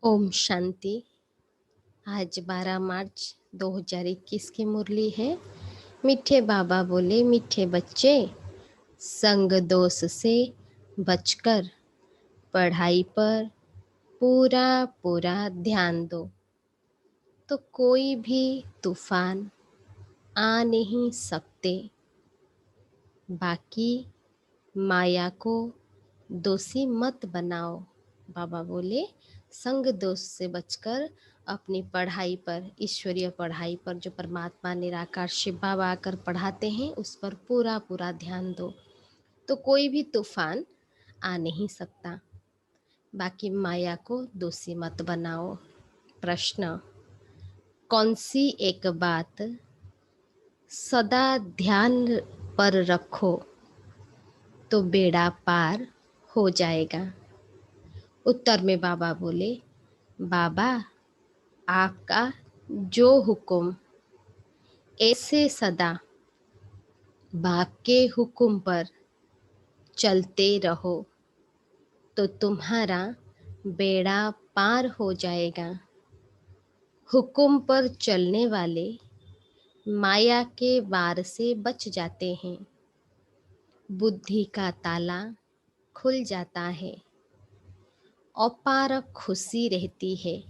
ओम शांति। आज 12 मार्च 2021 की मुरली है। मीठे बाबा बोले, मीठे बच्चे, संग दोष से बचकर पढ़ाई पर पूरा पूरा ध्यान दो, तो कोई भी तूफान आ नहीं सकते। बाकी माया को दोषी मत बनाओ। बाबा बोले, संग दोष से बचकर अपनी पढ़ाई पर, ईश्वरीय पढ़ाई पर, जो परमात्मा निराकार शिव बाबा आकर पढ़ाते हैं, उस पर पूरा पूरा ध्यान दो, तो कोई भी तूफान आ नहीं सकता। बाकी माया को दोषी मत बनाओ। प्रश्न: कौन सी एक बात सदा ध्यान पर रखो तो बेड़ा पार हो जाएगा? उत्तर में बाबा बोले, बाबा, आपका जो हुक्म, ऐसे सदा बाप के हुक्म पर चलते रहो तो तुम्हारा बेड़ा पार हो जाएगा। हुक्म पर चलने वाले माया के वार से बच जाते हैं। बुद्धि का ताला खुल जाता है। अपार खुशी रहती है।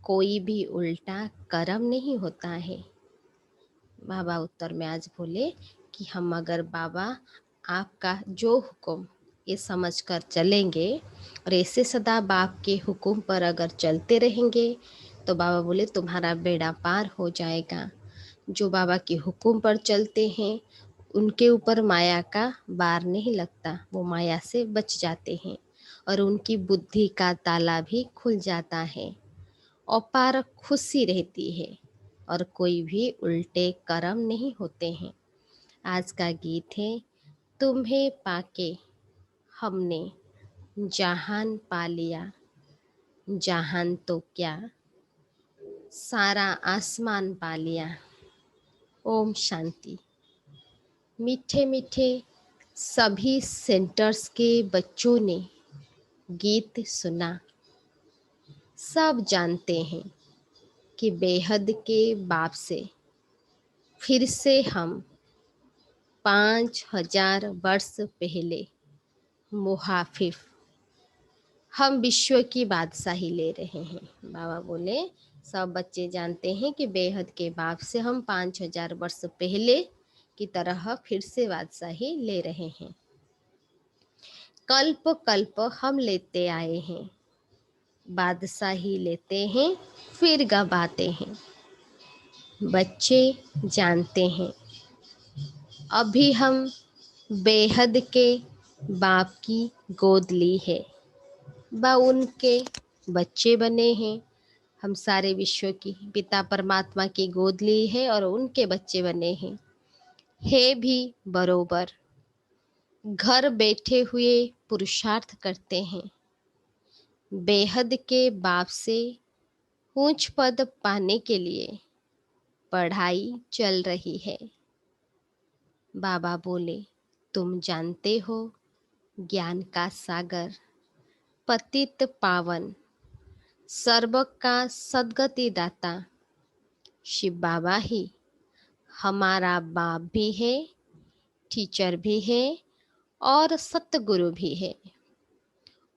कोई भी उल्टा कर्म नहीं होता है। बाबा उत्तर में आज बोले कि हम अगर बाबा आपका जो हुक्म, ये समझ कर चलेंगे और ऐसे सदा बाप के हुक्म पर अगर चलते रहेंगे, तो बाबा बोले तुम्हारा बेड़ा पार हो जाएगा। जो बाबा के हुक्म पर चलते हैं, उनके ऊपर माया का बार नहीं लगता, वो माया से बच जाते हैं और उनकी बुद्धि का ताला भी खुल जाता है। अपार खुशी रहती है और कोई भी उल्टे कर्म नहीं होते हैं। आज का गीत है, तुम्हें पाके हमने जहान पा लिया, जहान तो क्या सारा आसमान पा लिया। ओम शांति। मीठे मीठे सभी सेंटर्स के बच्चों ने गीत सुना। सब जानते हैं कि बेहद के बाप से फिर से हम 5000 वर्ष पहले मुहाफिफ, हम विश्व की बादशाही ले रहे हैं। बाबा बोले, सब बच्चे जानते हैं कि बेहद के बाप से हम 5000 वर्ष पहले की तरह फिर से बादशाही ले रहे हैं। कल्प कल्प हम लेते आए हैं, बादशाही लेते हैं फिर गवाते हैं। बच्चे जानते हैं अभी हम बेहद के बाप की गोद ली है, बा उनके बच्चे बने हैं। हम सारे विश्व की पिता परमात्मा की गोद ली है और उनके बच्चे बने हैं। हे भी बरोबर घर बैठे हुए पुरुषार्थ करते हैं। बेहद के बाप से ऊंच पद पाने के लिए पढ़ाई चल रही है। बाबा बोले, तुम जानते हो ज्ञान का सागर, पतित पावन, सर्व का सद्गति दाता शिव बाबा ही हमारा बाप भी है, टीचर भी है और सतगुरु भी है।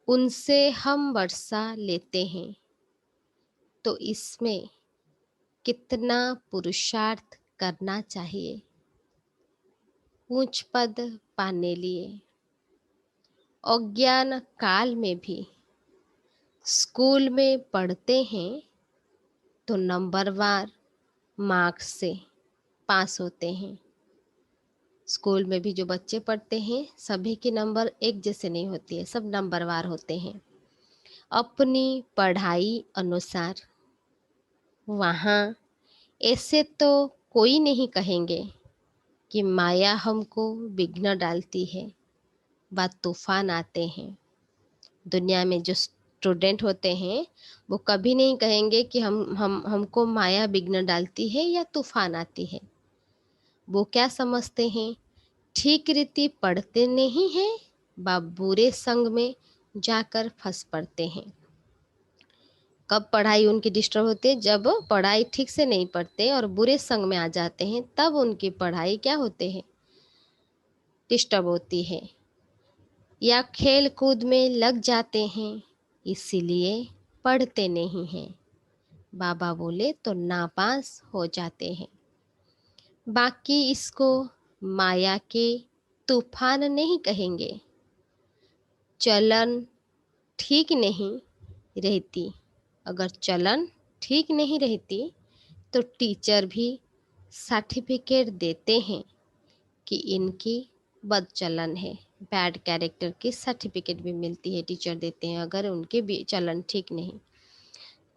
उनसे हम वर्षा लेते हैं, तो इसमें कितना पुरुषार्थ करना चाहिए ऊंच पद पाने लिए। अज्ञान काल में भी स्कूल में पढ़ते हैं तो नंबरवार मार्क्स से पास होते हैं। स्कूल में भी जो बच्चे पढ़ते हैं, सभी के नंबर एक जैसे नहीं होती है, सब नंबरवार होते हैं अपनी पढ़ाई अनुसार। वहाँ ऐसे तो कोई नहीं कहेंगे कि माया हमको विघ्न डालती है, बात तूफान आते हैं। दुनिया में जो स्टूडेंट होते हैं, वो कभी नहीं कहेंगे कि हमको माया विघ्न डालती है या तूफान आती है। वो क्या समझते हैं, ठीक रीति पढ़ते नहीं हैं, बा बुरे संग में जाकर फंस पड़ते हैं। कब पढ़ाई उनकी डिस्टर्ब होती है? जब पढ़ाई ठीक से नहीं पढ़ते और बुरे संग में आ जाते हैं, तब उनकी पढ़ाई क्या होते हैं? डिस्टर्ब होती है। या खेल कूद में लग जाते हैं, इसीलिए पढ़ते नहीं हैं। बाबा बोले तो नापास हो जाते हैं। बाकी इसको माया के तूफान नहीं कहेंगे। चलन ठीक नहीं रहती, अगर चलन ठीक नहीं रहती तो टीचर भी सर्टिफिकेट देते हैं कि इनकी बदचलन है। बैड कैरेक्टर की सर्टिफिकेट भी मिलती है, टीचर देते हैं अगर उनके भी चलन ठीक नहीं।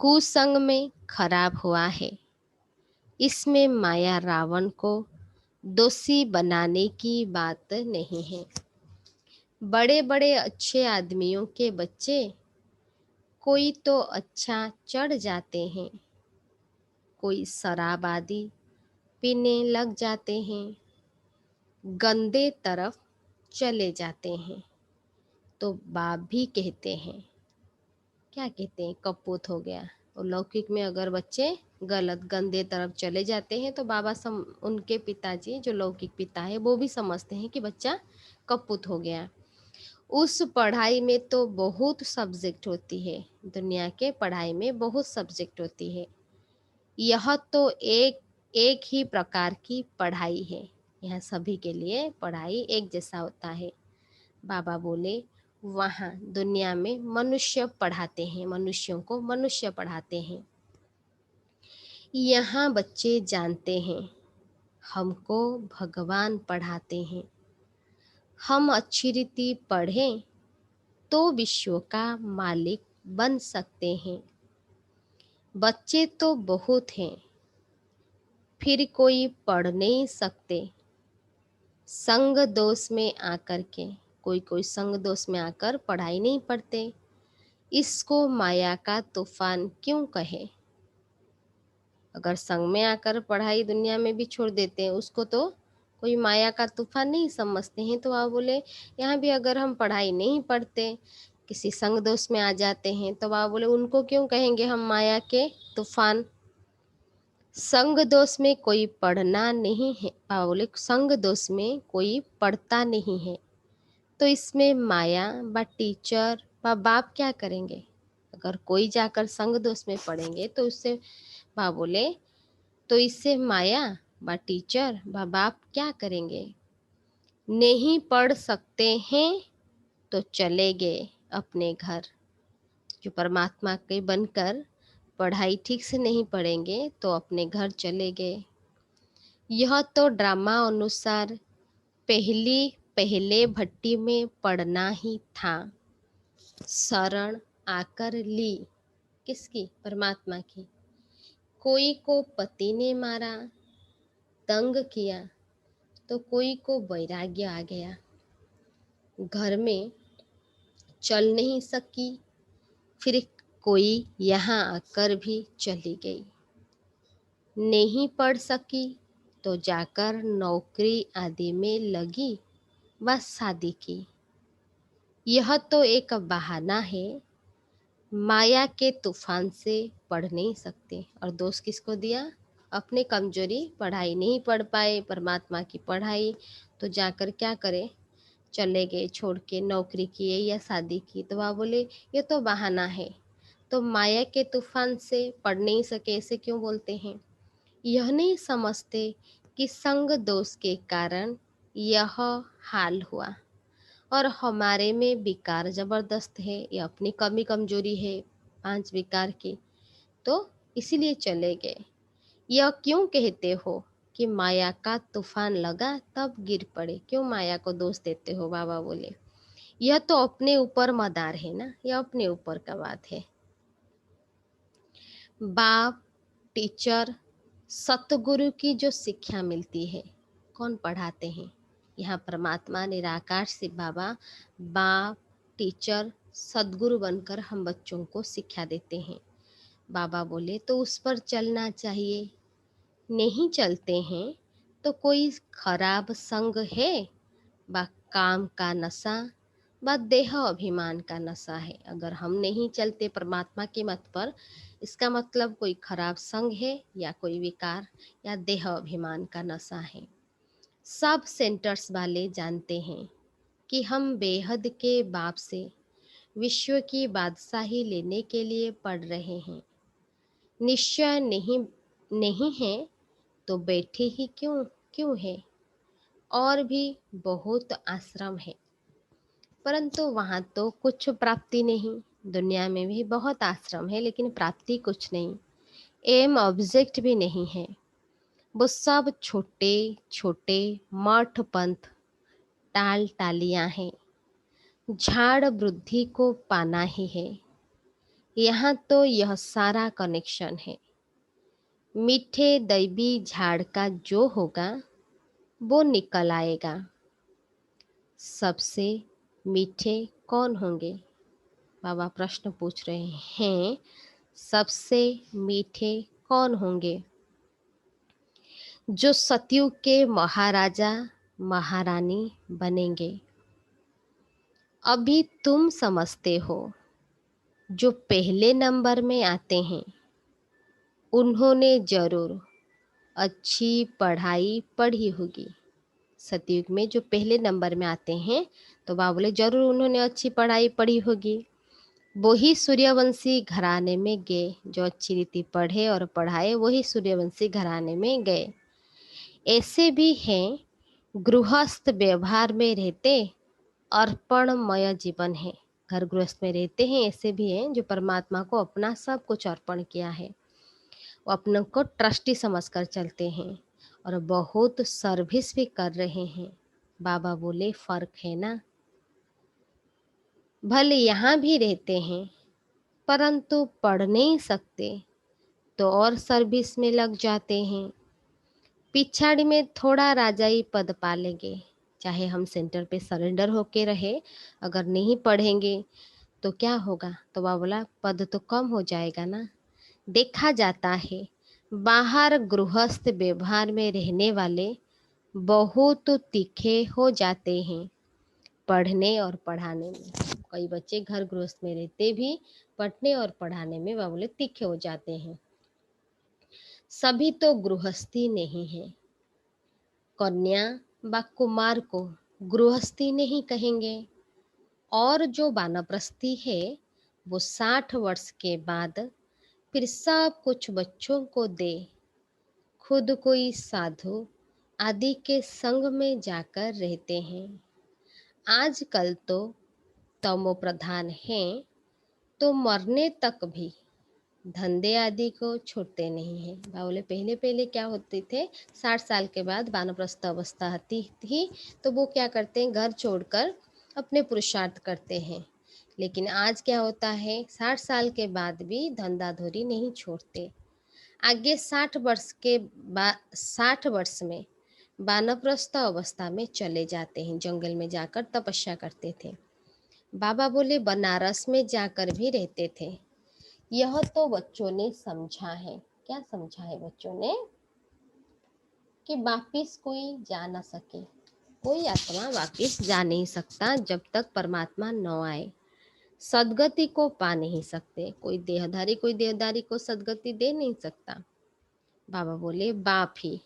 कुसंग में खराब हुआ है, इसमें माया रावण को दोषी बनाने की बात नहीं है। बड़े बड़े अच्छे आदमियों के बच्चे कोई तो अच्छा चढ़ जाते हैं, कोई शराब आदि पीने लग जाते हैं, गंदे तरफ चले जाते हैं, तो बाप भी कहते हैं, क्या कहते हैं, कपूत हो गया। और लौकिक में अगर बच्चे गलत गंदे तरफ चले जाते हैं तो बाबा उनके पिताजी जो लौकिक पिता है वो भी समझते हैं कि बच्चा कपूत हो गया। उस पढ़ाई में तो बहुत सब्जेक्ट होती है, दुनिया के पढ़ाई में बहुत सब्जेक्ट होती है। यह तो एक एक ही प्रकार की पढ़ाई है, यह सभी के लिए पढ़ाई एक जैसा होता है। बाबा बोले वहाँ दुनिया में मनुष्य पढ़ाते हैं, मनुष्यों को मनुष्य पढ़ाते हैं। यहाँ बच्चे जानते हैं हमको भगवान पढ़ाते हैं। हम अच्छी रीति पढ़ें तो विश्व का मालिक बन सकते हैं। बच्चे तो बहुत हैं, फिर कोई पढ़ नहीं सकते। संग दोष में आकर के कोई कोई संग दोष में आकर पढ़ाई नहीं पढ़ते। इसको माया का तूफान क्यों कहे? अगर संग में आकर पढ़ाई दुनिया में भी छोड़ देते हैं उसको तो कोई माया का तूफान नहीं समझते हैं। तो आप बोले यहाँ भी अगर हम पढ़ाई नहीं पढ़ते, किसी संग दोष में आ जाते हैं, तो आप बोले उनको क्यों कहेंगे हम माया के तूफान? संग दोष में कोई पढ़ना नहीं है, आप बोले संग दोष में कोई पढ़ता नहीं है, तो इसमें माया व टीचर व बाप क्या करेंगे? अगर कोई जाकर संग दोष में पढ़ेंगे तो उससे बाप बोले तो इससे माया व टीचर व बाप क्या करेंगे? नहीं पढ़ सकते हैं तो चले गए अपने घर। जो परमात्मा के बनकर पढ़ाई ठीक से नहीं पढ़ेंगे तो अपने घर चले गए। यह तो ड्रामा अनुसार पहले भट्टी में पढ़ना ही था। शरण आकर ली, किसकी? परमात्मा की। कोई को पति ने मारा, तंग किया, तो कोई को वैराग्य आ गया। घर में चल नहीं सकी, फिर कोई यहाँ आकर भी चली गई। नहीं पढ़ सकी तो जाकर नौकरी आदि में लगी व शादी की। यह तो एक बहाना है, माया के तूफान से पढ़ नहीं सकते। और दोष किसको दिया? अपने कमजोरी, पढ़ाई नहीं पढ़ पाए परमात्मा की पढ़ाई, तो जाकर क्या करे? चले गए, छोड़ के नौकरी किए या शादी की। तो वह बोले ये तो बहाना है, तो माया के तूफान से पढ़ नहीं सके ऐसे क्यों बोलते हैं? यह नहीं समझते कि संग दोष के कारण यह हाल हुआ और हमारे में विकार जबरदस्त है, यह अपनी कमी कमजोरी है 5 विकार की, तो इसीलिए चले गए। यह क्यों कहते हो कि माया का तूफान लगा तब गिर पड़े? क्यों माया को दोष देते हो? बाबा बोले यह तो अपने ऊपर मदार है ना, यह अपने ऊपर का बात है। बाप, टीचर, सतगुरु की जो शिक्षा मिलती है, कौन पढ़ाते हैं? यहाँ परमात्मा निराकार से बाबा बाप, टीचर, सदगुरु बनकर हम बच्चों को शिक्षा देते हैं। बाबा बोले तो उस पर चलना चाहिए। नहीं चलते हैं तो कोई खराब संग है, बा काम का नशा, वह देह अभिमान का नशा है। अगर हम नहीं चलते परमात्मा के मत पर, इसका मतलब कोई खराब संग है या कोई विकार या देह अभिमान का नशा है। सब सेंटर्स वाले जानते हैं कि हम बेहद के बाप से विश्व की बादशाही लेने के लिए पढ़ रहे हैं। निश्चय नहीं नहीं है तो बैठे ही क्यों क्यों है। और भी बहुत आश्रम है, परंतु वहाँ तो कुछ प्राप्ति नहीं। दुनिया में भी बहुत आश्रम है, लेकिन प्राप्ति कुछ नहीं। एम ऑब्जेक्ट भी नहीं है। वो सब छोटे छोटे मठ पंथ टाल टालियां हैं। झाड़ वृद्धि को पाना ही है। यहाँ तो यह सारा कनेक्शन है। मीठे दैवी झाड़ का जो होगा वो निकल आएगा। सबसे मीठे कौन होंगे? बाबा प्रश्न पूछ रहे हैं, सबसे मीठे कौन होंगे? जो सतयुग के महाराजा महारानी बनेंगे। अभी तुम समझते हो, जो पहले नंबर में आते हैं उन्होंने जरूर अच्छी पढ़ाई पढ़ी होगी। सतयुग में जो पहले नंबर में आते हैं तो बाबा बोले जरूर उन्होंने अच्छी पढ़ाई पढ़ी होगी। वही सूर्यवंशी घराने में गए। जो अच्छी रीति पढ़े और पढ़ाए वही सूर्यवंशी घराने में गए। ऐसे भी हैं गृहस्थ व्यवहार में रहते अर्पणमय जीवन है। घर गृहस्थ में रहते हैं, ऐसे भी हैं जो परमात्मा को अपना सब कुछ अर्पण किया है। वो अपने को ट्रस्टी समझकर चलते हैं और बहुत सर्विस भी कर रहे हैं। बाबा बोले फर्क है ना। भले यहाँ भी रहते हैं परंतु पढ़ नहीं सकते तो और सर्विस में लग जाते हैं। पिछाड़ी में थोड़ा राजाई पद पालेंगे। चाहे हम सेंटर पे सरेंडर होके रहे, अगर नहीं पढ़ेंगे तो क्या होगा? तो बाबा बोला पद तो कम हो जाएगा ना। देखा जाता है बाहर गृहस्थ व्यवहार में रहने वाले बहुत तीखे हो जाते हैं पढ़ने और पढ़ाने में। कई बच्चे घर गृहस्थ में रहते भी पढ़ने और पढ़ाने में बाबा बोले तीखे हो जाते हैं। सभी तो गृहस्थी नहीं है। कन्या व कुमार को गृहस्थी नहीं कहेंगे। और जो वानप्रस्थी है वो 60 वर्ष के बाद फिर सब कुछ बच्चों को दे, खुद कोई साधु आदि के संग में जाकर रहते हैं। आजकल तो तमो प्रधान हैं तो मरने तक भी धंधे आदि को छोड़ते नहीं हैं। बोले पहले पहले क्या होते थे, 60 साल के बाद वानप्रस्थ अवस्था आती थी तो वो क्या करते हैं, घर छोड़कर अपने पुरुषार्थ करते हैं। लेकिन आज क्या होता है, 60 साल के बाद भी धंधा धोरी नहीं छोड़ते। आगे 60 वर्ष के बाद 60 वर्ष में वानप्रस्थ अवस्था में चले जाते हैं। जंगल में जाकर तपस्या करते थे। बाबा बोले बनारस में जाकर भी रहते थे। यह तो बच्चों ने समझा है। क्या समझा है बच्चों ने? कि वापिस कोई जा ना सके। कोई आत्मा वापिस जा नहीं सकता जब तक परमात्मा न आए। सदगति को पा नहीं सकते। कोई देहधारी को सदगति दे नहीं सकता। बाबा बोले बाप ही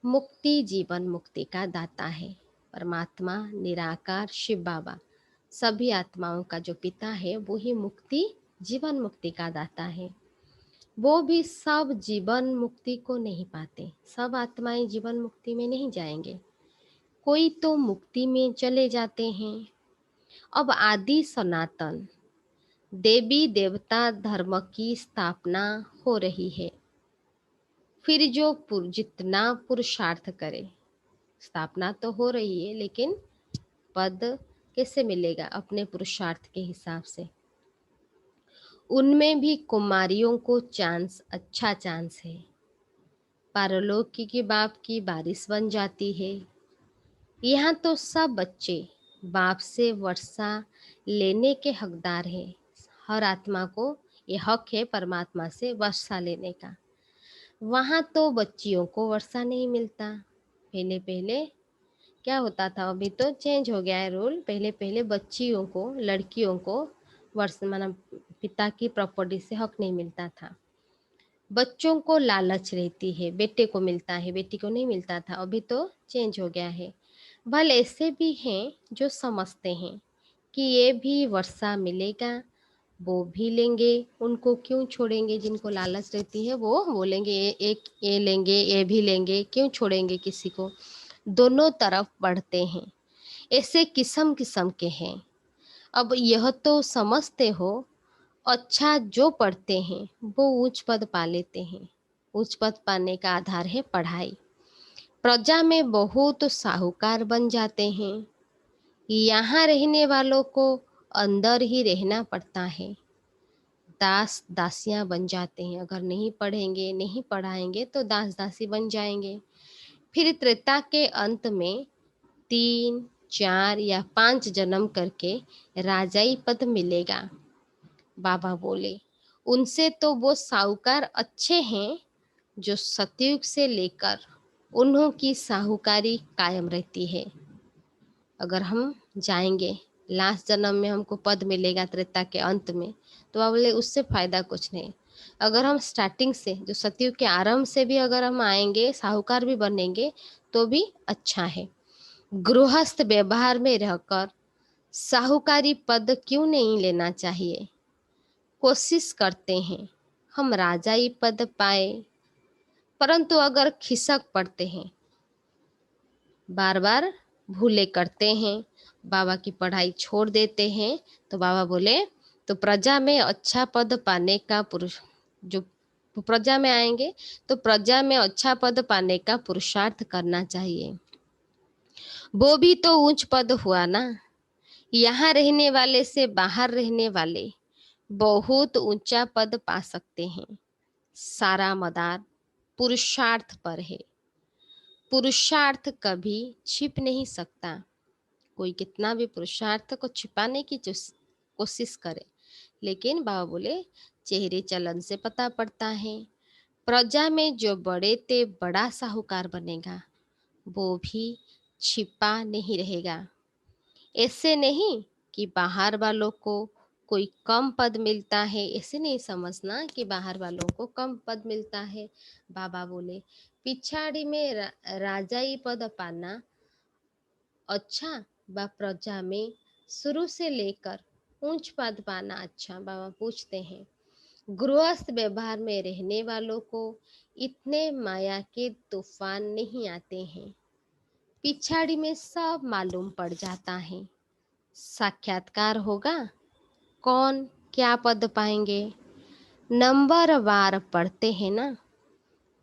मुक्ति जीवन मुक्ति का दाता है। परमात्मा निराकार शिव बाबा सभी आत्माओं का जो पिता है वो ही मुक्ति जीवन मुक्ति का दाता है। वो भी सब जीवन मुक्ति को नहीं पाते। सब आत्माएं जीवन मुक्ति में नहीं जाएंगे। कोई तो मुक्ति में चले जाते हैं। अब आदि सनातन देवी देवता धर्म की स्थापना हो रही है। फिर जो जितना पुरुषार्थ करे, स्थापना तो हो रही है लेकिन पद कैसे मिलेगा? अपने पुरुषार्थ के हिसाब से। उनमें भी कुमारियों को चांस, अच्छा चांस है। पारलौकिक की बाप की बारिश बन जाती है। यहाँ तो सब बच्चे बाप से वर्षा लेने के हकदार हैं। हर आत्मा को ये हक है परमात्मा से वर्षा लेने का। वहाँ तो बच्चियों को वर्षा नहीं मिलता। पहले पहले क्या होता था, अभी तो चेंज हो गया है रूल। पहले पहले बच्चियों को, लड़कियों को वर्ष माना पिता की प्रॉपर्टी से हक नहीं मिलता था। बच्चों को लालच रहती है, बेटे को मिलता है, बेटी को नहीं मिलता था। अभी तो चेंज हो गया है। भले ऐसे भी हैं जो समझते हैं कि ये भी वर्षा मिलेगा, वो भी लेंगे, उनको क्यों छोड़ेंगे। जिनको लालच रहती है वो बोलेंगे एक ये लेंगे, ये भी लेंगे, क्यों छोड़ेंगे किसी को। दोनों तरफ बढ़ते हैं। ऐसे किस्म किस्म के हैं। अब यह तो समझते हो, अच्छा जो पढ़ते हैं वो उच्च पद पा लेते हैं। उच्च पद पाने का आधार है पढ़ाई। प्रजा में बहुत साहूकार बन जाते हैं। यहाँ रहने वालों को अंदर ही रहना पड़ता है। दास दासियां बन जाते हैं। अगर नहीं पढ़ेंगे, नहीं पढ़ाएंगे तो दास दासी बन जाएंगे। फिर त्रेता के अंत में 3, 4 या 5 जन्म करके राजाई पद मिलेगा। बाबा बोले, उनसे तो वो साहूकार अच्छे हैं जो सतयुग से लेकर उन्हों की साहूकारी कायम रहती है। अगर हम जाएंगे, लास्ट जन्म में हमको पद मिलेगा त्रेता के अंत में, तो बाबा बोले उससे फायदा कुछ नहीं। अगर हम स्टार्टिंग से, जो सतयुग के आरंभ से भी अगर हम आएंगे, साहूकार भी बनेंगे, तो भी अच्छा है। गृहस्थ व्यवहार में रहकर साहूकारी पद क्यों नहीं लेना चाहिए। कोशिश करते हैं हम राजाई पद पाए, परंतु अगर खिसक पड़ते हैं, बार बार भूले करते हैं, बाबा की पढ़ाई छोड़ देते हैं, तो बाबा बोले तो प्रजा में अच्छा पद पाने का पुरुष, जो प्रजा में आएंगे तो प्रजा में अच्छा पद पाने का पुरुषार्थ करना चाहिए। वो भी तो उच्च पद हुआ ना। यहाँ रहने वाले से बाहर रहने वाले बहुत ऊंचा पद पा सकते हैं। सारा मदार पुरुषार्थ पर है। पुरुषार्थ कभी छिप नहीं सकता। कोई कितना भी पुरुषार्थ को छिपाने की कोशिश करे, लेकिन बाबा बोले चेहरे चलन से पता पड़ता है। प्रजा में जो बड़े ते बड़ा साहूकार बनेगा, वो भी छिपा नहीं रहेगा। ऐसे नहीं कि बाहर वालों को कोई कम पद मिलता है, ऐसे नहीं समझना कि बाहर वालों को कम पद मिलता है। बाबा बोले पिछाड़ी में राजाई पद पाना अच्छा, व प्रजा में शुरू से लेकर ऊंच पद पाना अच्छा। बाबा पूछते हैं, गृहस्थ व्यवहार में रहने वालों को इतने माया के तूफान नहीं आते हैं। पिछाड़ी में सब मालूम पड़ जाता है। साक्षात्कार होगा, कौन क्या पद पाएंगे, नंबर वार पढ़ते हैं ना।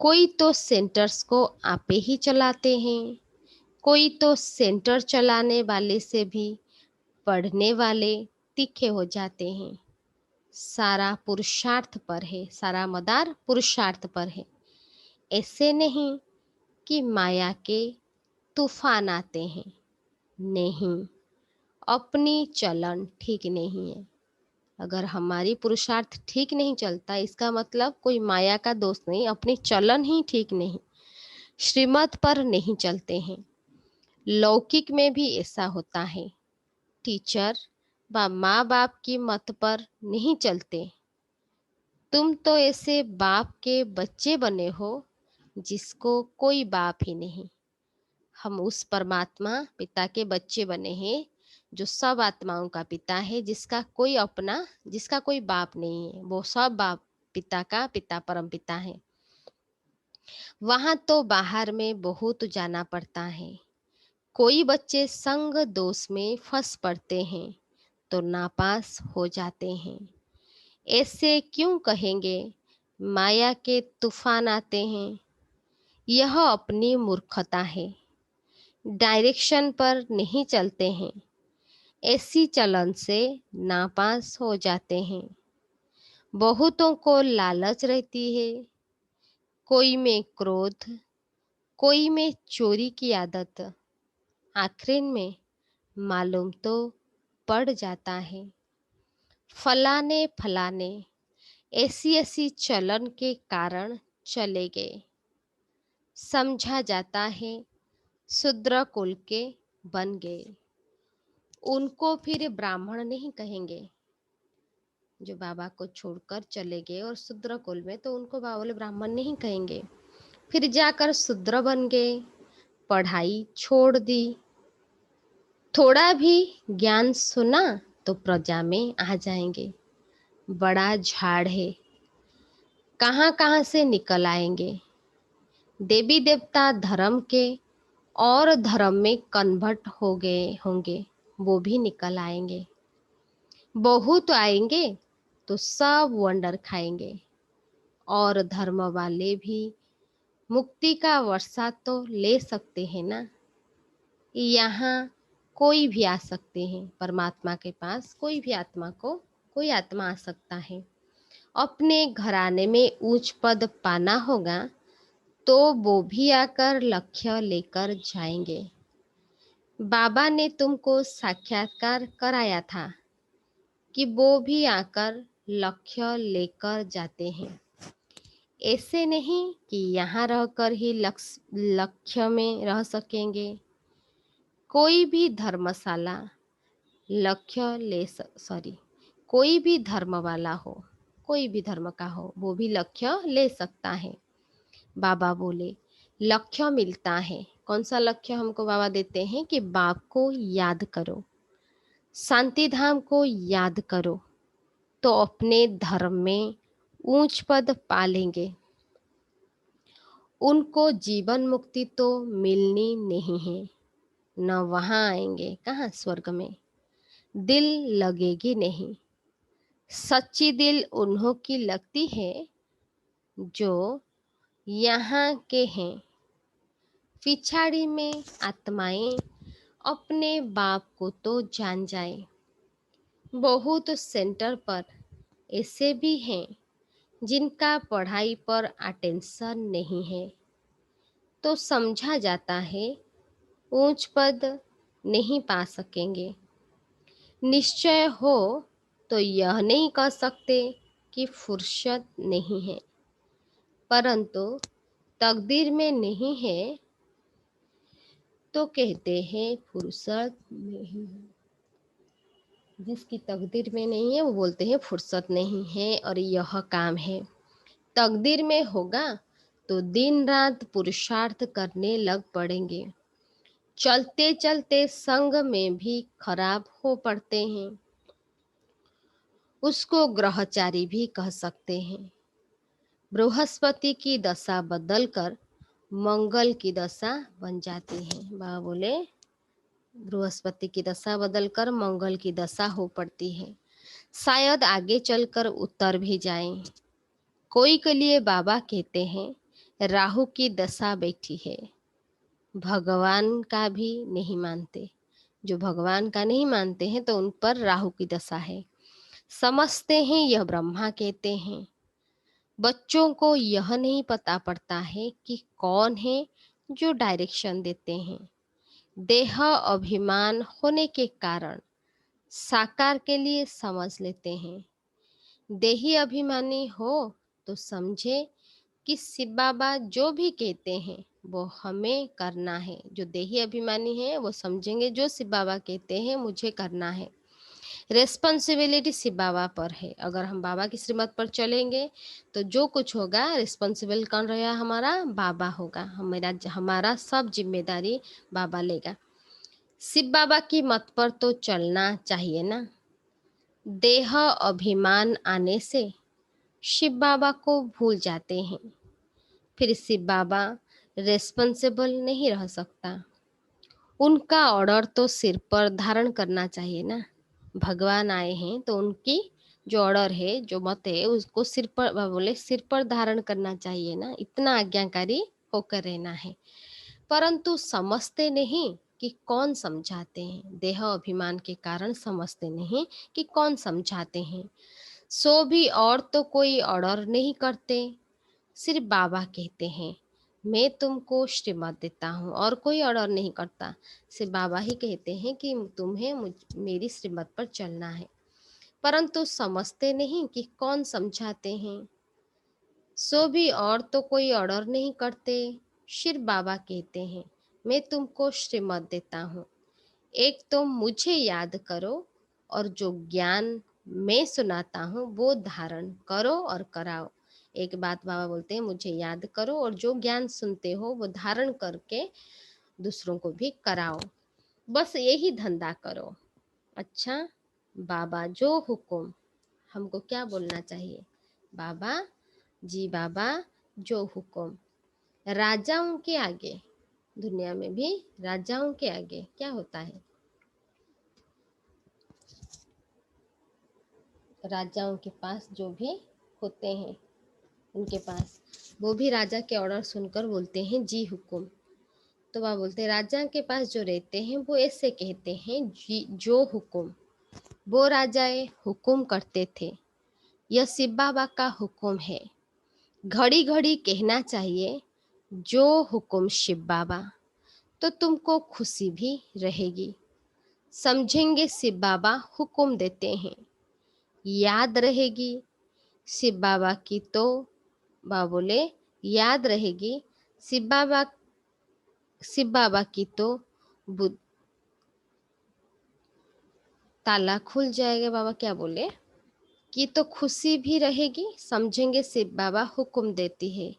कोई तो सेंटर्स को आपे ही चलाते हैं, कोई तो सेंटर चलाने वाले से भी पढ़ने वाले तीखे हो जाते हैं। सारा पुरुषार्थ पर है, सारा मदार पुरुषार्थ पर है। ऐसे नहीं कि माया के तूफान आते हैं, नहीं, अपनी चलन ठीक नहीं है। अगर हमारी पुरुषार्थ ठीक नहीं चलता, इसका मतलब कोई माया का दोष नहीं, अपनी चलन ही ठीक नहीं, श्रीमत पर नहीं चलते हैं। लौकिक में भी ऐसा होता है। टीचर व माँ बाप की मत पर नहीं चलते। तुम तो ऐसे बाप के बच्चे बने हो जिसको कोई बाप ही नहीं। हम उस परमात्मा पिता के बच्चे बने हैं जो सब आत्माओं का पिता है, जिसका कोई बाप नहीं है। वो सब बाप पिता का पिता परम पिता है। वहां तो बाहर में बहुत जाना पड़ता है। कोई बच्चे संग दोष में फंस पड़ते हैं तो नापास हो जाते हैं। ऐसे क्यों कहेंगे माया के तूफान आते हैं। यह अपनी मूर्खता है। डायरेक्शन पर नहीं चलते हैं, ऐसी चलन से नापास हो जाते हैं। बहुतों को लालच रहती है, कोई में क्रोध, कोई में चोरी की आदत। आखिर में मालूम तो पड़ जाता है। फलाने फलाने ऐसी ऐसी चलन के कारण चले गए। समझा जाता है शूद्र कुल के बन गए, उनको फिर ब्राह्मण नहीं कहेंगे। जो बाबा को छोड़कर चले गए और शूद्र कुल में, तो उनको बाबा बोले ब्राह्मण नहीं कहेंगे। फिर जाकर शूद्र बन गए, पढ़ाई छोड़ दी, थोड़ा भी ज्ञान सुना तो प्रजा में आ जाएंगे। बड़ा झाड़ है, कहाँ कहाँ से निकल आएंगे। देवी देवता धर्म के और धर्म में कन्वर्ट हो गए होंगे, वो भी निकल आएंगे। बहुत आएंगे तो सब वंडर खाएंगे, और धर्म वाले भी मुक्ति का वर्षा तो ले सकते हैं ना। यहाँ कोई भी आ सकते हैं, परमात्मा के पास कोई भी आत्मा को, कोई आत्मा आ सकता है। अपने घराने में ऊंच पद पाना होगा तो वो भी आकर लक्ष्य लेकर जाएंगे। बाबा ने तुमको साक्षात्कार कराया था कि वो भी आकर लक्ष्य लेकर जाते हैं। ऐसे नहीं कि यहाँ रहकर ही लक्ष्य में रह सकेंगे। कोई भी धर्मशाला लक्ष्य ले सॉरी कोई भी धर्म वाला हो, कोई भी धर्म का हो, वो भी लक्ष्य ले सकता है। बाबा बोले लक्ष्य मिलता है। कौन सा लक्ष्य हमको बाबा देते हैं कि बाप को याद करो, शांति धाम को याद करो, तो अपने धर्म में ऊंच पद पा लेंगे। उनको जीवन मुक्ति तो मिलनी नहीं है, न वहां आएंगे, कहाँ स्वर्ग में दिल लगेगी नहीं। सच्ची दिल उन्हों की लगती है जो यहाँ के हैं। पिछाड़ी में आत्माएं अपने बाप को तो जान जाए। बहुत सेंटर पर ऐसे भी हैं जिनका पढ़ाई पर अटेंशन नहीं है, तो समझा जाता है ऊंच पद नहीं पा सकेंगे। निश्चय हो तो यह नहीं कह सकते कि फुर्सत नहीं है, परंतु तकदीर में नहीं है तो कहते हैं फुर्सत नहीं है। जिसकी तकदीर में नहीं है वो बोलते हैं फुर्सत नहीं है, और यह काम है। तकदीर में होगा तो दिन रात पुरुषार्थ करने लग पड़ेंगे। चलते चलते संग में भी खराब हो पड़ते हैं, उसको ग्रहचारी भी कह सकते हैं। बृहस्पति की दशा बदलकर मंगल की दशा बन जाती है। बाबा बोले बृहस्पति की दशा बदलकर मंगल की दशा हो पड़ती है। शायद आगे चलकर उत्तर भी जाएं। कोई के लिए बाबा कहते हैं राहु की दशा बैठी है। भगवान का भी नहीं मानते, जो भगवान का नहीं मानते हैं तो उन पर राहु की दशा है। समझते हैं यह ब्रह्मा कहते हैं। बच्चों को यह नहीं पता पड़ता है कि कौन है जो डायरेक्शन देते हैं। देह अभिमान होने के कारण साकार के लिए समझ लेते हैं। देही अभिमानी हो तो समझे कि शिव बाबा जो भी कहते हैं वो हमें करना है। जो देही अभिमानी है वो समझेंगे जो शिव बाबा कहते हैं मुझे करना है। रिस्पॉन्सिबिलिटी शिव बाबा पर है। अगर हम बाबा की श्रीमत पर चलेंगे तो जो कुछ होगा रिस्पॉन्सिबल कौन रहेगा? हमारा बाबा होगा। हमारा सब जिम्मेदारी बाबा लेगा। शिव बाबा की मत पर तो चलना चाहिए ना। देह अभिमान आने से शिव बाबा को भूल जाते हैं, फिर शिव बाबा रिस्पॉन्सिबल नहीं रह सकता। उनका ऑर्डर तो सिर पर धारण करना चाहिए ना। भगवान आए हैं तो उनकी जो ऑर्डर है, जो मत है, उसको सिर पर बोले सिर पर धारण करना चाहिए ना। इतना आज्ञाकारी होकर रहना है, परंतु समझते नहीं कि कौन समझाते हैं। देह अभिमान के कारण समझते नहीं कि कौन समझाते हैं। सो भी और तो कोई ऑर्डर नहीं करते, सिर्फ बाबा कहते हैं मैं तुमको श्रीमत देता हूँ, और कोई ऑर्डर नहीं करता। सिर्फ बाबा ही कहते हैं कि तुम्हें मेरी श्रीमत पर चलना है, परंतु समझते नहीं कि कौन समझाते हैं। सो भी और तो कोई ऑर्डर नहीं करते, सिर्फ बाबा कहते हैं मैं तुमको श्रीमत देता हूँ। एक तो मुझे याद करो और जो ज्ञान मैं सुनाता हूँ वो धारण करो और कराओ। एक बात बाबा बोलते हैं, मुझे याद करो और जो ज्ञान सुनते हो वो धारण करके दूसरों को भी कराओ। बस यही धंधा करो। अच्छा, बाबा जो हुक्म, हमको क्या बोलना चाहिए? बाबा जी बाबा जो हुक्म। राजाओं के आगे, दुनिया में भी राजाओं के आगे क्या होता है? राजाओं के पास जो भी होते हैं उनके पास, वो भी राजा के ऑर्डर सुनकर बोलते हैं जी हुकुम। तो वह बोलते हैं राजा के पास जो रहते हैं वो ऐसे कहते हैं जी जो हुकुम। वो राजाए हुकुम करते थे, यह शिव बाबा का हुक्म है। घड़ी घड़ी कहना चाहिए जो हुकुम शिव बाबा, तो तुमको खुशी भी रहेगी। समझेंगे शिव बाबा हुकुम देते हैं, याद रहेगी शिव बाबा की। तो बाबा बोले याद रहेगी शिव बाबा, शिव बाबा की तो बुद्ध ताला खुल जाएगा। बाबा क्या बोले कि तो खुशी भी रहेगी, समझेंगे शिव बाबा हुक्म देती है।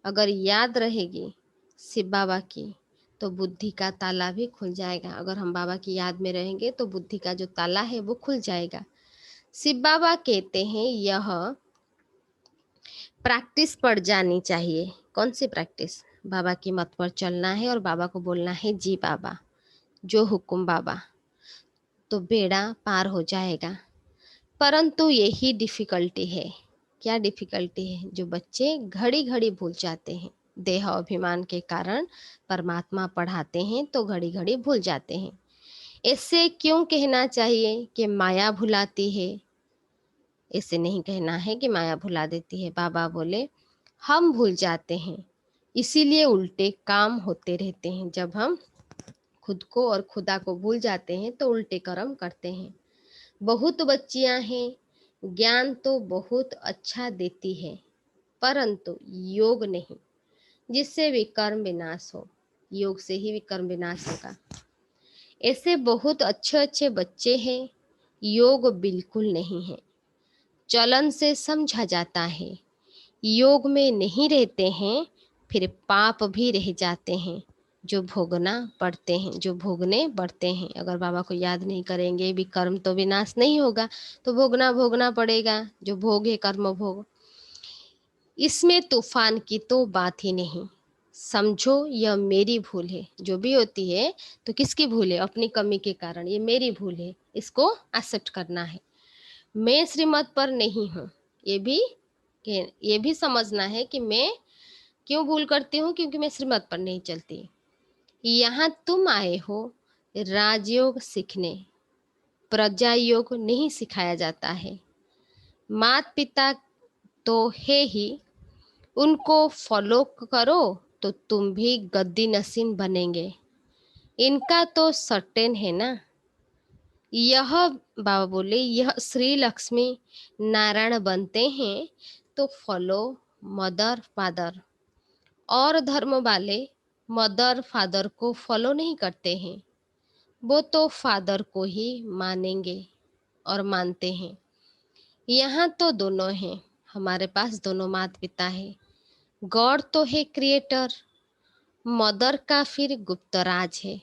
अगर याद रहेगी शिव बाबा की तो बुद्धि का ताला भी खुल जाएगा। अगर हम बाबा की याद में रहेंगे तो बुद्धि का जो ताला है वो खुल जाएगा। शिव बाबा कहते हैं यह प्रैक्टिस पड़ जानी चाहिए। कौन सी प्रैक्टिस? बाबा की मत पर चलना है और बाबा को बोलना है जी बाबा जो हुक्म बाबा, तो बेड़ा पार हो जाएगा। परंतु यही डिफिकल्टी है। क्या डिफिकल्टी है? जो बच्चे घड़ी घड़ी भूल जाते हैं, देह अभिमान के कारण परमात्मा पढ़ाते हैं तो घड़ी घड़ी भूल जाते हैं। ऐसे क्यों कहना चाहिए कि माया भुलाती है? ऐसे नहीं कहना है कि माया भुला देती है। बाबा बोले हम भूल जाते हैं, इसीलिए उल्टे काम होते रहते हैं। जब हम खुद को और खुदा को भूल जाते हैं तो उल्टे कर्म करते हैं। बहुत बच्चियां हैं, ज्ञान तो बहुत अच्छा देती है, परंतु योग नहीं, जिससे विकर्म विनाश हो। योग से ही विकर्म विनाश होगा। ऐसे बहुत अच्छे अच्छे बच्चे हैं, योग बिल्कुल नहीं है, चलन से समझा जाता है। योग में नहीं रहते हैं, फिर पाप भी रह जाते हैं जो भोगना पड़ते हैं, जो भोगने पड़ते हैं। अगर बाबा को याद नहीं करेंगे भी कर्म तो विनाश नहीं होगा, तो भोगना भोगना पड़ेगा। जो भोग है कर्म भोग, इसमें तूफान की तो बात ही नहीं। समझो यह मेरी भूल है, जो भी होती है तो किसकी भूल है? अपनी कमी के कारण। ये मेरी भूल है, इसको एक्सेप्ट करना है। मैं श्रीमत पर नहीं हूँ, ये भी ये भी समझना है कि मैं क्यों भूल करती हूँ, क्योंकि मैं श्रीमत पर नहीं चलती। यहाँ तुम आए हो राजयोग सीखने, प्रजा योग नहीं सिखाया जाता है। माता पिता तो है ही, उनको फॉलो करो तो तुम भी गद्दी नसीन बनेंगे। इनका तो सर्टेन है ना। यह बाबा बोले यह श्री लक्ष्मी नारायण बनते हैं तो फॉलो मदर फादर, और धर्म वाले मदर फादर को फॉलो नहीं करते हैं, वो तो फादर को ही मानेंगे और मानते हैं। यहाँ तो दोनों हैं, हमारे पास दोनों माता पिता है। गॉड तो है क्रिएटर, मदर का फिर गुप्त राज है।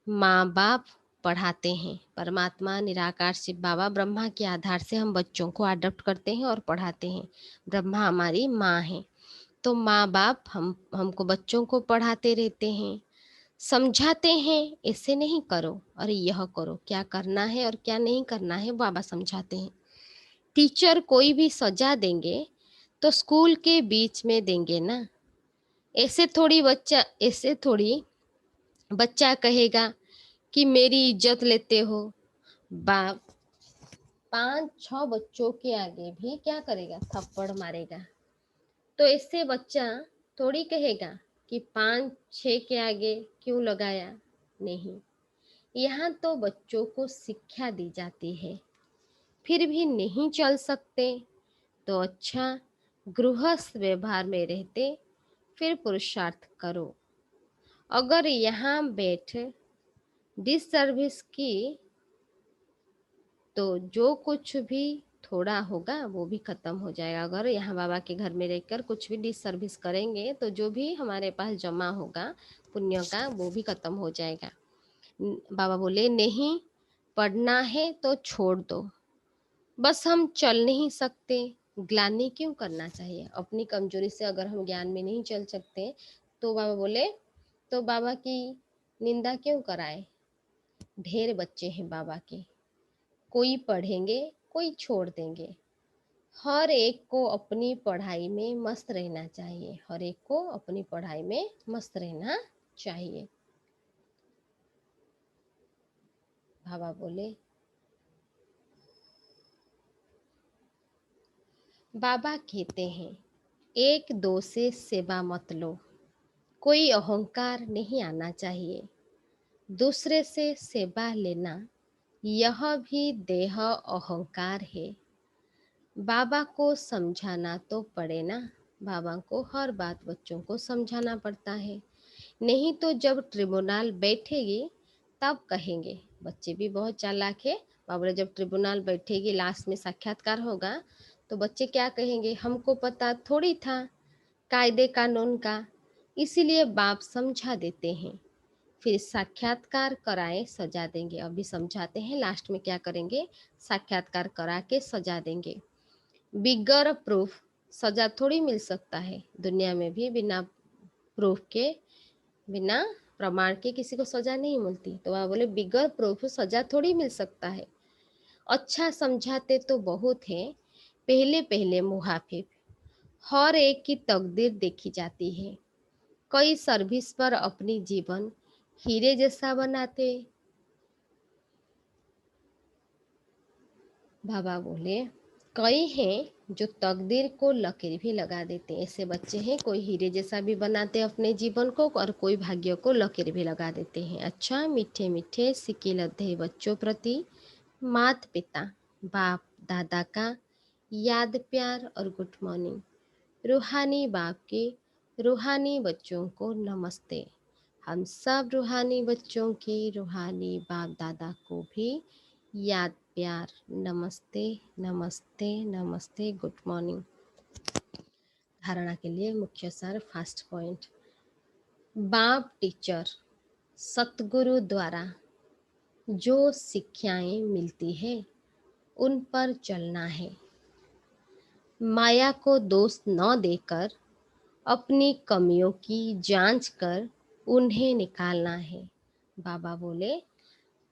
माँ बाप पढ़ाते हैं, परमात्मा निराकार शिव बाबा ब्रह्मा के आधार से हम बच्चों को अडॉप्ट करते हैं और पढ़ाते हैं। ब्रह्मा हमारी माँ है, तो माँ बाप हमको बच्चों को पढ़ाते रहते हैं, समझाते हैं ऐसे नहीं करो और यह करो, क्या करना है और क्या नहीं करना है बाबा समझाते हैं। टीचर कोई भी सजा देंगे तो स्कूल के बीच में देंगे ना। ऐसे थोड़ी बच्चा कहेगा कि मेरी इज्जत लेते हो। बाप 5-6 बच्चों के आगे भी क्या करेगा? थप्पड़ मारेगा। तो इससे बच्चा थोड़ी कहेगा कि 5-6 के आगे क्यों लगाया। नहीं, यहाँ तो बच्चों को शिक्षा दी जाती है। फिर भी नहीं चल सकते तो अच्छा गृहस्थ व्यवहार में रहते फिर पुरुषार्थ करो। अगर यहाँ बैठ डिससर्विस की तो जो कुछ भी थोड़ा होगा वो भी खत्म हो जाएगा। अगर यहाँ बाबा के घर में रहकर कुछ भी डिससर्विस करेंगे तो जो भी हमारे पास जमा होगा पुण्य का वो भी खत्म हो जाएगा। बाबा बोले नहीं पढ़ना है तो छोड़ दो, बस हम चल नहीं सकते, ग्लानि क्यों करना चाहिए। अपनी कमजोरी से अगर हम ज्ञान में नहीं चल सकते तो बाबा बोले तो बाबा की निंदा क्यों कराए। ढेर बच्चे हैं बाबा के, कोई पढ़ेंगे कोई छोड़ देंगे। हर एक को अपनी पढ़ाई में मस्त रहना चाहिए, हर एक को अपनी पढ़ाई में मस्त रहना चाहिए। बाबा बोले बाबा कहते हैं एक दो से सेवा मत लो, कोई अहंकार नहीं आना चाहिए। दूसरे से सेवा लेना यह भी देह अहंकार है। बाबा को समझाना तो पड़े ना, बाबा को हर बात बच्चों को समझाना पड़ता है, नहीं तो जब ट्रिब्यूनल बैठेगी तब कहेंगे। बच्चे भी बहुत चालाक है। बाबा बोले जब ट्रिब्यूनल बैठेगी लास्ट में साक्षात्कार होगा तो बच्चे क्या कहेंगे, हमको पता थोड़ी था कायदे कानून का, इसीलिए बाप समझा देते हैं। फिर साक्षात्कार कराए सजा देंगे। अभी समझाते हैं, लास्ट में क्या करेंगे, साक्षात्कार करा के सजा देंगे। बिगर प्रूफ सजा थोड़ी मिल सकता है, दुनिया में भी बिना प्रूफ के, बिना प्रमाण के किसी को सजा नहीं मिलती। तो वह बोले बिगर प्रूफ सजा थोड़ी मिल सकता है। अच्छा समझाते तो बहुत है, पहले पहले मुहाफिफ, हर एक की तकदीर देखी जाती है। कई सर्विस पर अपनी जीवन हीरे जैसा बनाते। बाबा बोले कई हैं जो तकदीर को लकीर भी लगा देते हैं। ऐसे बच्चे हैं कोई हीरे जैसा भी बनाते अपने जीवन को और कोई भाग्य को लकीर भी लगा देते हैं। अच्छा मीठे मीठे सिकिल अध्याय बच्चों प्रति माता पिता बाप दादा का याद प्यार और गुड मॉर्निंग। रूहानी बाप के रूहानी बच्चों को नमस्ते। हम सब रूहानी बच्चों की रूहानी बाप दादा को भी याद प्यार नमस्ते नमस्ते नमस्ते गुड मॉर्निंग। धारणा के लिए मुख्य सार फर्स्ट पॉइंट, बाप टीचर सतगुरु द्वारा जो शिक्षाएं मिलती है उन पर चलना है। माया को दोष न देकर अपनी कमियों की जांच कर उन्हें निकालना है। बाबा बोले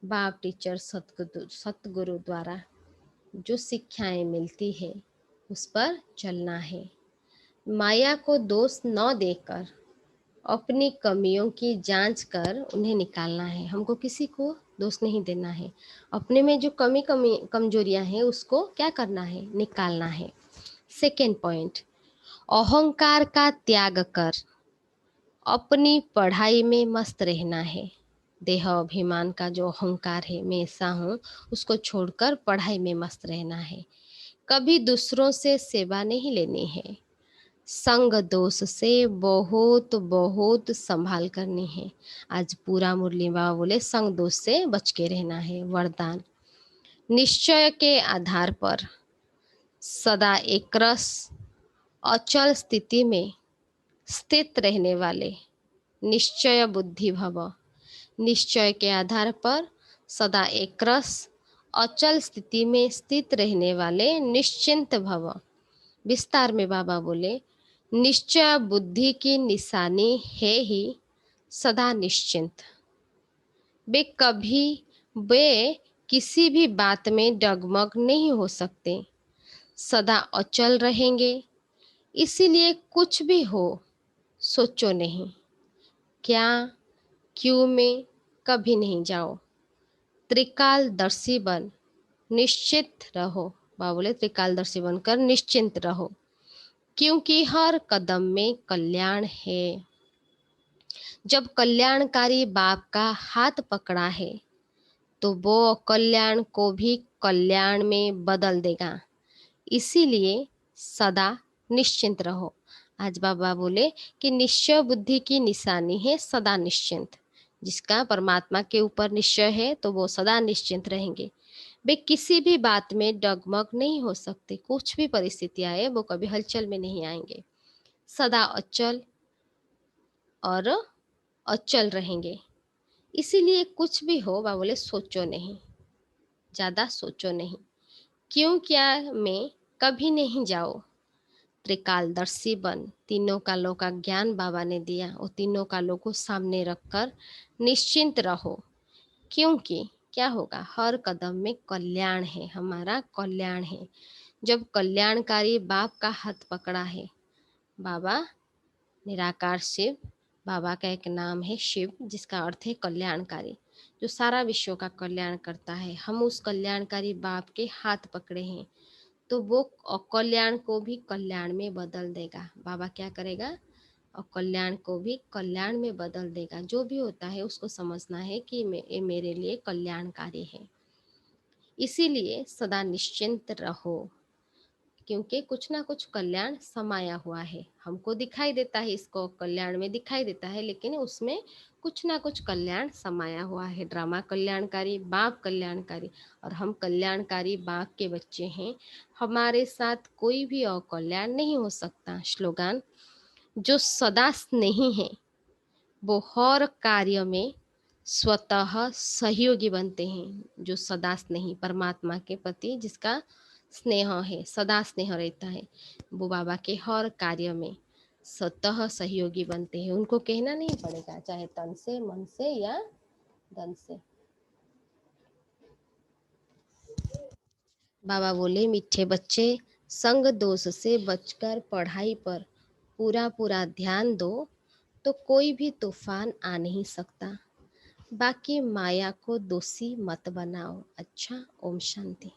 बाप टीचर सतगुरु द्वारा जो शिक्षाएं मिलती है उस पर चलना है। माया को दोष न देकर अपनी कमियों की जांच कर उन्हें निकालना है। हमको किसी को दोष नहीं देना है, अपने में जो कमी कमजोरियां हैं उसको क्या करना है, निकालना है। सेकेंड पॉइंट, अहंकार का त्याग कर अपनी पढ़ाई में मस्त रहना है। देह अभिमान का जो अहंकार है मैं ऐसा हूँ उसको छोड़कर पढ़ाई में मस्त रहना है। कभी दूसरों से सेवा नहीं लेनी है। संग दोष से बहुत बहुत संभाल करनी है। आज पूरा मुरली बाबा बोले संग दोष से बच के रहना है। वरदान, निश्चय के आधार पर सदा एकरस अचल स्थिति में स्थित रहने वाले निश्चय बुद्धि भव। निश्चय के आधार पर सदा एकरस अचल स्थिति में स्थित रहने वाले निश्चिंत भव। विस्तार में बाबा बोले निश्चय बुद्धि की निशानी है ही सदा निश्चिंत। वे किसी भी बात में डगमग नहीं हो सकते, सदा अचल रहेंगे। इसीलिए कुछ भी हो सोचो नहीं, क्या क्यों में कभी नहीं जाओ। त्रिकालदर्शी बन निश्चित रहो। बाबा बोले त्रिकालदर्शी बनकर निश्चिंत रहो, क्योंकि हर कदम में कल्याण है। जब कल्याणकारी बाप का हाथ पकड़ा है तो वो कल्याण को भी कल्याण में बदल देगा। इसीलिए सदा निश्चिंत रहो। आज बाबा बोले कि निश्चय बुद्धि की निशानी है सदा निश्चिंत। जिसका परमात्मा के ऊपर निश्चय है तो वो सदा निश्चिंत रहेंगे। वे किसी भी बात में डगमग नहीं हो सकते। कुछ भी परिस्थिति आए वो कभी हलचल में नहीं आएंगे। सदा अचल और अचल रहेंगे। इसीलिए कुछ भी हो बाबा बोले सोचो नहीं, ज्यादा सोचो नहीं। क्यों क्या में कभी नहीं जाओ। त्रिकालदर्शी बन। तीनों कालों का ज्ञान बाबा ने दिया। और तीनों कालों को सामने रखकर निश्चिंत रहो। क्योंकि क्या होगा, हर कदम में कल्याण है, हमारा कल्याण है। जब कल्याणकारी बाप का हाथ पकड़ा है, बाबा निराकार शिव, बाबा का एक नाम है शिव जिसका अर्थ है कल्याणकारी, जो सारा विश्व का कल्याण करता है। हम उस कल्याणकारी बाप के हाथ पकड़े हैं तो वो अकल्याण को भी कल्याण में बदल देगा। बाबा क्या करेगा, अकल्याण को भी कल्याण में बदल देगा। जो भी होता है उसको समझना है कि ये मेरे लिए कल्याणकारी है। इसीलिए सदा निश्चिंत रहो, क्योंकि कुछ ना कुछ कल्याण समाया हुआ है। हमको दिखाई देता है, इसको कल्याण में दिखाई देता है, लेकिन उसमें कुछ ना कुछ कल्याण समाया हुआ है। ड्रामा कल्याणकारी, बाप कल्याणकारी, और हम कल्याणकारी बाप के बच्चे हैं। हमारे साथ कोई भी अकल्याण नहीं हो सकता। स्लोगन, जो सदा स्नेही है वो हर कार्य में स्वतः सहयोगी बनते हैं। जो सदा स्नेही परमात्मा के प्रति जिसका स्नेह है, सदा स्नेह रहता है, वो बाबा के हर कार्य में स्वतः सहयोगी बनते हैं। उनको कहना नहीं पड़ेगा, चाहे तन से, मन से या धन से। बाबा बोले, मीठे बच्चे, संग दोष से बचकर पढ़ाई पर पूरा पूरा ध्यान दो तो कोई भी तूफान आ नहीं सकता। बाकी माया को दोषी मत बनाओ। अच्छा, ओम शांति।